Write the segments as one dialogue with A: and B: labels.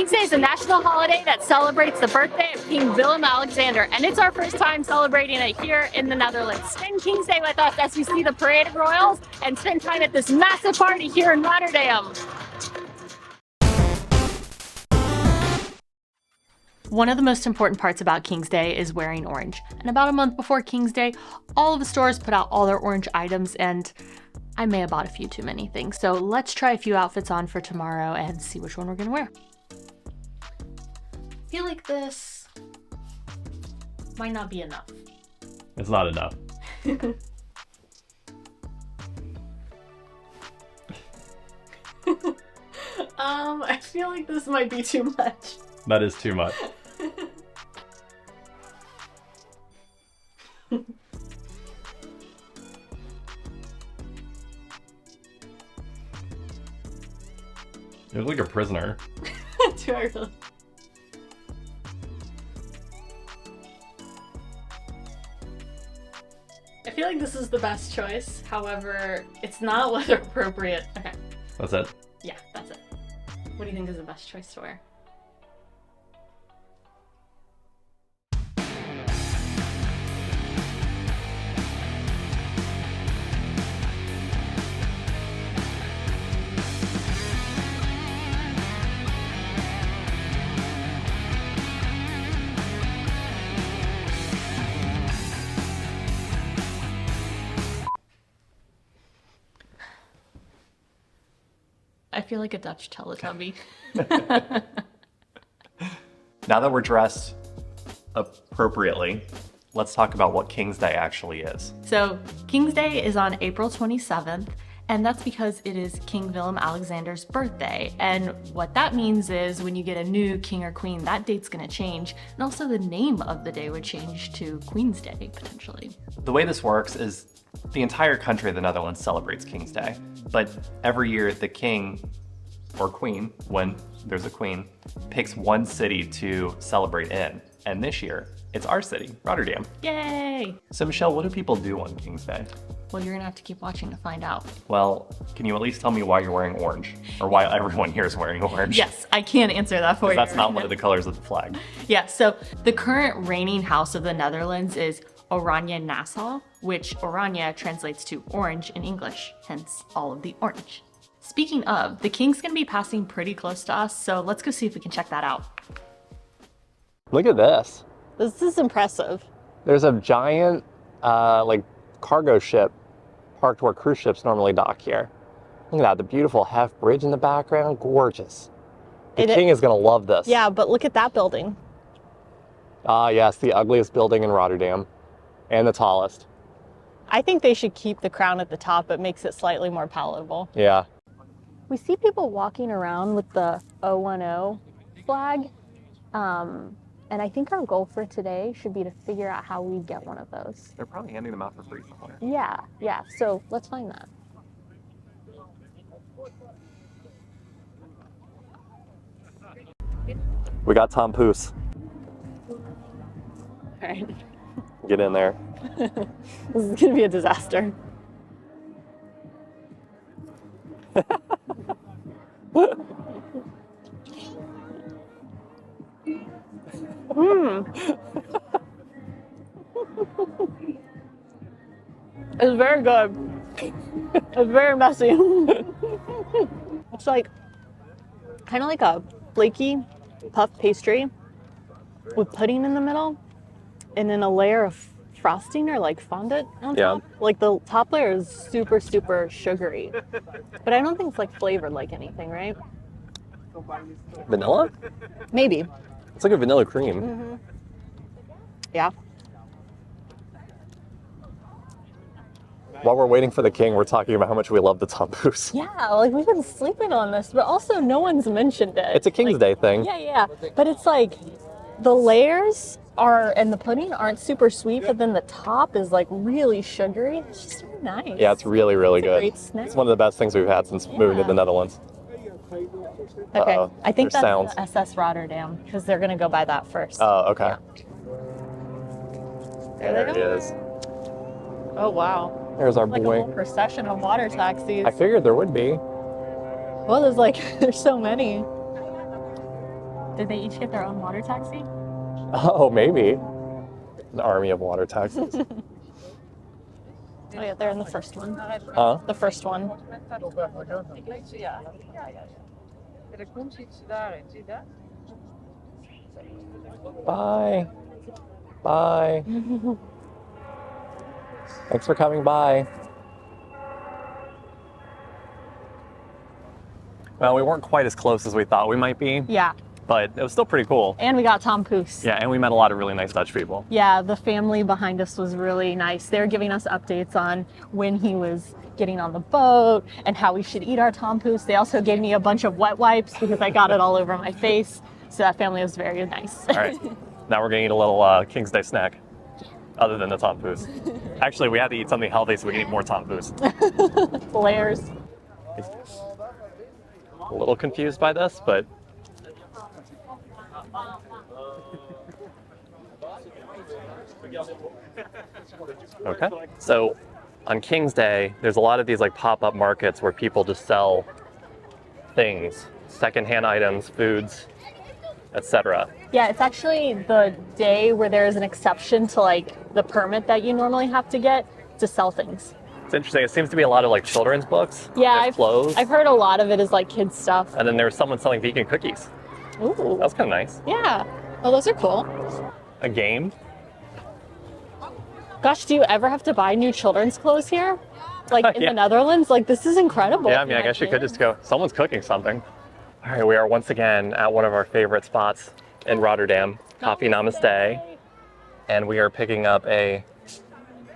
A: King's Day is a national holiday that celebrates the birthday of King Willem-Alexander, and it's our first time celebrating it here in the Netherlands. Spend King's Day with us as we see the parade of royals and spend time at this massive party here in Rotterdam. One of the most important parts about King's Day is wearing orange. And about a month before King's Day, all of the stores put out all their orange items, and I may have bought a few too many things. So let's try a few outfits on for tomorrow and see which one we're gonna wear. I feel like this might not be enough.
B: It's not enough.
A: I feel like this might be too much.
B: That is too much. You look like a prisoner.
A: Do I really? I feel like this is the best choice. However, it's not weather appropriate. Okay.
B: That's it?
A: Yeah, that's it. What do you think is the best choice to wear? I feel like a Dutch Teletubby.
C: Now that we're dressed appropriately, let's talk about what King's Day actually is.
A: So King's Day is on April 27th, and that's because it is King Willem-Alexander's birthday. And what that means is when you get a new king or queen, that date's gonna change. And also the name of the day would change to Queen's Day, potentially.
C: The way this works is the entire country of the Netherlands celebrates King's Day, but every year the king or queen, when there's a queen, picks one city to celebrate in. And this year, it's our city, Rotterdam.
A: Yay!
C: So Michelle, what do people do on King's Day?
A: Well, you're gonna have to keep watching to find out.
C: Well, can you at least tell me why you're wearing orange? Or why everyone here is wearing orange?
A: Yes, I can answer that for you.
C: That's not one of the colors of the flag.
A: Yeah, so the current reigning house of the Netherlands is Oranje Nassau, which Oranje translates to orange in English, hence all of the orange. Speaking of, the king's gonna be passing pretty close to us, so let's go see if we can check that out.
C: Look at this.
A: This is impressive.
C: There's a giant like cargo ship parked where cruise ships normally dock here. Look at that, the beautiful Hef Bridge in the background, gorgeous. The king is gonna love this.
A: Yeah, but look at that building.
C: Ah, yes, the ugliest building in Rotterdam and the tallest.
A: I think they should keep the crown at the top. It makes it slightly more palatable.
C: Yeah.
A: We see people walking around with the 010 flag. And I think our goal for today should be to figure out how we get one of those.
C: They're probably handing them out for free somewhere.
A: Yeah. So let's find that.
C: We got Tompouce.
A: All right.
C: Get in there.
A: This is gonna be a disaster. It's very good. It's very messy. It's like kind of like a flaky puff pastry with pudding in the middle and then a layer of frosting or like fondant on top. Like the top layer is super, super sugary. But I don't think it's like flavored like anything, right?
C: Vanilla?
A: Maybe.
C: It's like a vanilla cream.
A: Yeah.
C: While we're waiting for the king, we're talking about how much we love the Tompouce.
A: Yeah, like we've been sleeping on this, but also no one's mentioned it.
C: It's a King's Day thing.
A: Yeah. But it's like the layers are, and the pudding aren't super sweet, but then the top is like really sugary. It's just really nice.
C: Yeah, it's really, really good.
A: Great snack.
C: It's one of the best things we've had since moving to the Netherlands.
A: Okay,
C: Uh-oh.
A: I think
C: There's
A: that's
C: sounds.
A: the SS Rotterdam because they're gonna go by that first.
C: Oh, okay.
A: Yeah.
C: There it is.
A: Oh wow.
C: There's our
A: Like a
C: boy.
A: whole procession of water taxis.
C: I figured there would be.
A: Well, there's so many. Did they each get their own water taxi?
C: Oh, maybe. An army of water taxis.
A: Oh yeah, they're in the first one.
C: Huh?
A: The first one.
C: Bye. Bye. Thanks for coming by. Well, we weren't quite as close as we thought we might be,
A: Yeah.
C: but it was still pretty cool.
A: And we got Tompouce.
C: Yeah, and we met a lot of really nice Dutch people.
A: Yeah, the family behind us was really nice. They were giving us updates on when he was getting on the boat and how we should eat our Tompouce. They also gave me a bunch of wet wipes because I got it all over my face. So that family was very nice.
C: All right, now we're gonna eat a little King's Day snack, other than the Tompouce. Actually, we had to eat something healthy so we can eat more Tompouce.
A: Layers.
C: A little confused by this, but okay. So on King's Day, there's a lot of these like pop-up markets where people just sell things, secondhand items, foods, etc.
A: Yeah, it's actually the day where there's an exception to like the permit that you normally have to get to sell things.
C: It's interesting. It seems to be a lot of like children's books.
A: Yeah,
C: There's clothes.
A: I've heard a lot of it is like kids stuff.
C: And then there was someone selling vegan cookies.
A: Ooh.
C: That was kind of nice.
A: Yeah. Oh, those are cool.
C: A game.
A: Gosh, do you ever have to buy new children's clothes here? Like in
C: Yeah.
A: the Netherlands? Like this is incredible.
C: Yeah, I
A: if
C: mean, I
A: you
C: guess you
A: have
C: could just go, someone's cooking something. All right, we are once again at one of our favorite spots in Rotterdam, Coffee Namaste. And we are picking up a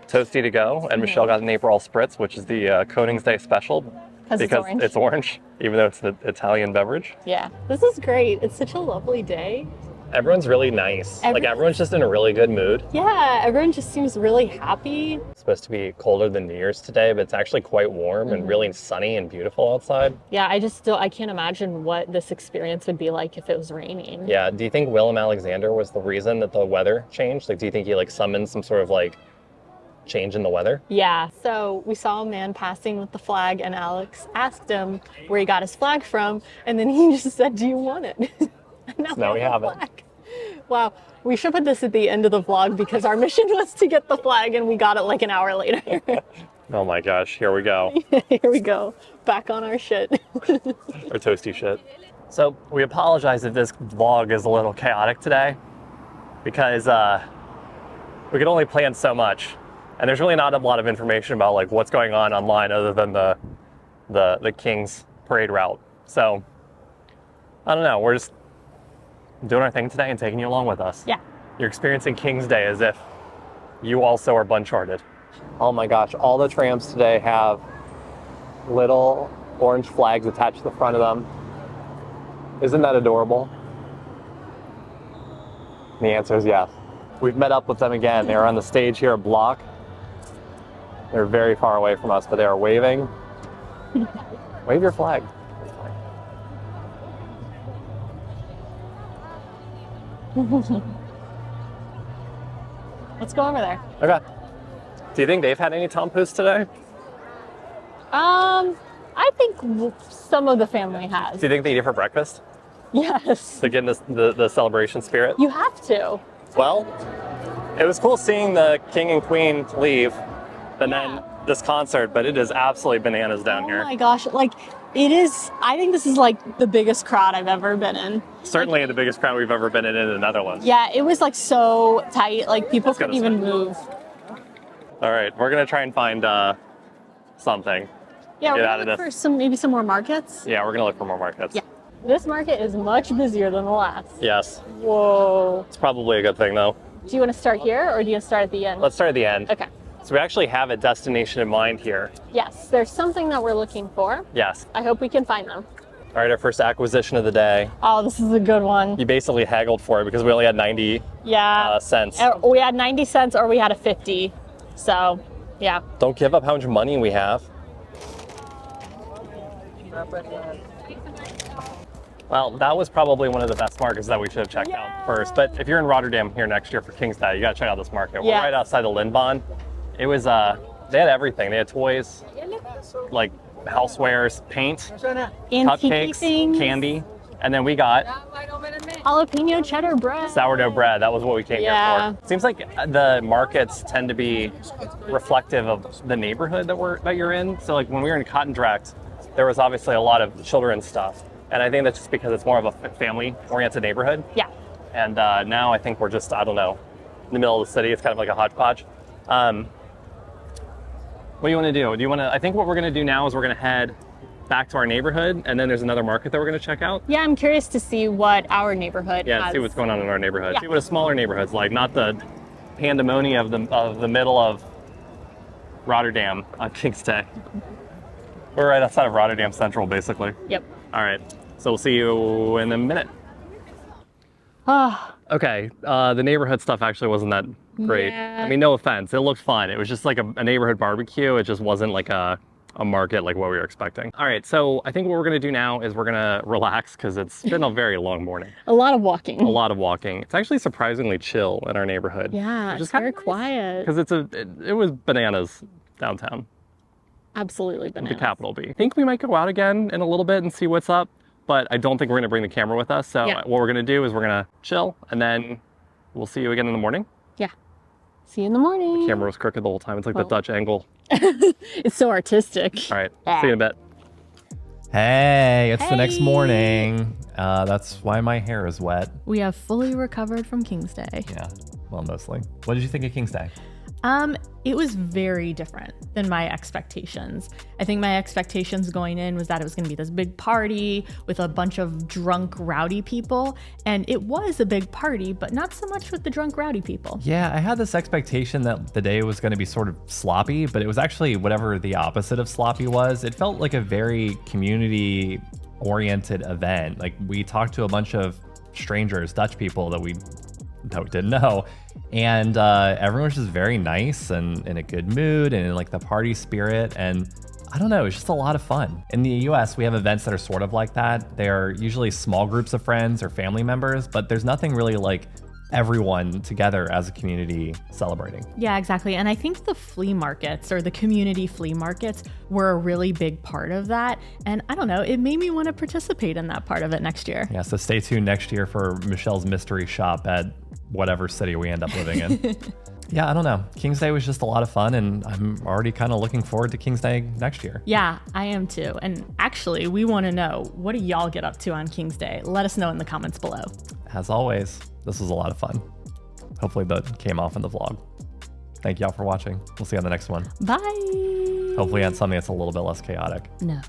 C: Toasty to go. And Michelle got an April Spritz, which is the Koningsdag special.
A: 'Cause it's orange.
C: It's orange, even though it's an Italian beverage.
A: Yeah, this is great. It's such a lovely day.
C: Everyone's really nice. Like everyone's just in a really good mood.
A: Yeah, everyone just seems really happy.
C: It's supposed to be colder than New Year's today, but it's actually quite warm and really sunny and beautiful outside.
A: Yeah, I can't imagine what this experience would be like if it was raining.
C: Yeah, do you think Willem-Alexander was the reason that the weather changed? Like, do you think he like summoned some sort of like change in the weather?
A: Yeah, so we saw a man passing with the flag and Alex asked him where he got his flag from and then he just said, "Do you want it?" And
C: now we have it.
A: flag. Wow, we should put this at the end of the vlog because our mission was to get the flag and we got it like an hour later.
C: Oh my gosh, here we go.
A: Here we go, back on our shit.
C: Our toasty shit. So we apologize if this vlog is a little chaotic today because we could only plan so much. And there's really not a lot of information about like what's going on online other than the King's parade route. So I don't know, we're just doing our thing today and taking you along with us.
A: Yeah.
C: You're experiencing King's Day as if you also are BUNCHARTED. Oh my gosh, all the trams today have little orange flags attached to the front of them. Isn't that adorable? The answer is yes. We've met up with them again. They are on the stage here at Block. They're very far away from us, but they are waving. Wave your flag.
A: Let's go over there.
C: Okay. Do you think they've had any Tompouce today?
A: I think some of the family has.
C: Do you think they eat it for breakfast?
A: Yes.
C: To get in the celebration spirit?
A: You have to.
C: Well, it was cool seeing the king and queen leave and then this concert, but it is absolutely bananas down here.
A: Oh my gosh, like it is, I think this is like the biggest crowd I've ever been in.
C: Certainly the biggest crowd we've ever been in the Netherlands.
A: Yeah, it was like so tight, like people
C: Let's go
A: couldn't
C: this
A: even
C: way.
A: move.
C: All right, we're gonna try and find something.
A: Yeah, we're
C: Get out
A: gonna
C: of
A: look
C: this.
A: for maybe some more markets.
C: Yeah, we're gonna look for more markets.
A: Yeah. This market is much busier than the last.
C: Yes,
A: Whoa.
C: it's probably a good thing though.
A: Do you want to start here or do you want to start at the end?
C: Let's start at the end.
A: Okay.
C: So we actually have a destination in mind here.
A: Yes, there's something that we're looking for.
C: Yes.
A: I hope we can find them.
C: All right, our first acquisition of the day.
A: Oh, this is a good one.
C: You basically haggled for it because we only had 90
A: Yeah.
C: cents.
A: We had 90 cents or we had a 50. So, yeah.
C: Don't give up how much money we have. Well, that was probably one of the best markets that we should have checked out first. But if you're in Rotterdam here next year for Kingsday, you gotta check out this market. We're
A: Yeah.
C: right outside the Lindbaan. It was, they had everything. They had toys, like housewares, paint,
A: Antique
C: cupcakes,
A: things.
C: candy. And then we got
A: jalapeno cheddar bread.
D: Sourdough bread, that was what we came
A: Yeah.
D: here for. Seems like the markets tend to be reflective of the neighborhood that you're in. So like when we were in Katendrecht, there was obviously a lot of children's stuff. And I think that's just because it's more of a family-oriented neighborhood.
A: Yeah.
D: And now I think we're just, I don't know, in the middle of the city. It's kind of like a hodgepodge. What do you want to do? I think what we're going to do now is we're going to head back to our neighborhood, and then there's another market that we're going to check out.
A: Yeah, I'm curious to see what our neighborhood has.
D: See what's going on in our neighborhood.
A: Yeah.
D: See what a smaller neighborhood's like, not the pandemonium of the middle of Rotterdam on Kingsday. We're right outside of Rotterdam Central, basically.
A: Yep.
D: All right, so we'll see you in a minute. Okay, the neighborhood stuff actually wasn't that great.
A: Yeah.
D: I mean, no offense, it looked fun. It was just like a neighborhood barbecue. It just wasn't like a market like what we were expecting. All right, so I think what we're gonna do now is we're gonna relax because it's been a very long morning.
A: A lot of walking.
D: A lot of walking. It's actually surprisingly chill in our neighborhood.
A: Yeah, it's very quiet.
D: Because it was bananas downtown.
A: Absolutely bananas.
D: The capital B. I think we might go out again in a little bit and see what's up, but I don't think we're gonna bring the camera with us. So what we're gonna do is we're gonna chill and then we'll see you again in the morning.
A: Yeah. See you in the morning.
D: The camera was crooked the whole time. It's like the Dutch angle.
A: It's so artistic.
D: All right, see you in a bit.
C: Hey, it's the next morning. That's why my hair is wet.
E: We have fully recovered from Kingsday.
C: Yeah, well, mostly. What did you think of Kingsday?
E: It was very different than my expectations. I think my expectations going in was that it was going to be this big party with a bunch of drunk, rowdy people. And it was a big party, but not so much with the drunk, rowdy people.
C: Yeah, I had this expectation that the day was going to be sort of sloppy, but it was actually whatever the opposite of sloppy was. It felt like a very community-oriented event. Like we talked to a bunch of strangers, Dutch people that we didn't know. And everyone was just very nice and in a good mood and in like the party spirit. And I don't know, it's just a lot of fun. In the US, we have events that are sort of like that. They're usually small groups of friends or family members, but there's nothing really like everyone together as a community celebrating.
E: Yeah, exactly. And I think the flea markets or the community flea markets were a really big part of that. And I don't know, it made me want to participate in that part of it next year.
C: Yeah, so stay tuned next year for Michelle's mystery shop at whatever city we end up living in. Yeah, I don't know. King's Day was just a lot of fun, and I'm already kind of looking forward to King's Day next year.
E: Yeah, I am too. And actually, we want to know, what do y'all get up to on King's Day? Let us know in the comments below.
C: As always, this was a lot of fun. Hopefully that came off in the vlog. Thank y'all for watching. We'll see you on the next one.
E: Bye.
C: Hopefully on something that's a little bit less chaotic.
E: No.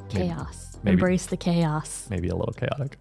E: Chaos.
C: Maybe.
E: Embrace the chaos.
C: Maybe a little chaotic.